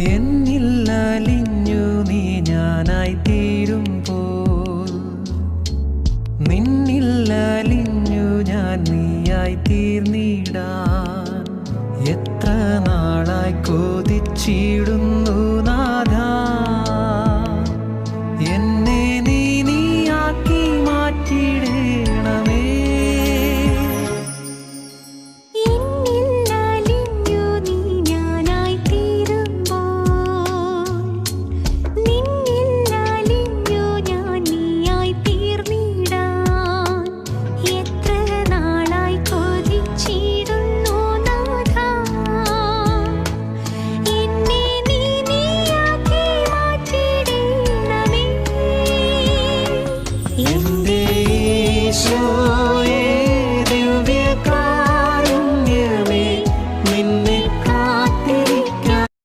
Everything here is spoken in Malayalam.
എന്നില്ലലിഞ്ഞു നീ ഞാനായി തീരുമ്പോൾ, നിന്നില്ലലിഞ്ഞു ഞാൻ നീയായി തീർന്നിടാൻ എത്ര നാളായി കൊതിച്ചിടുന്നു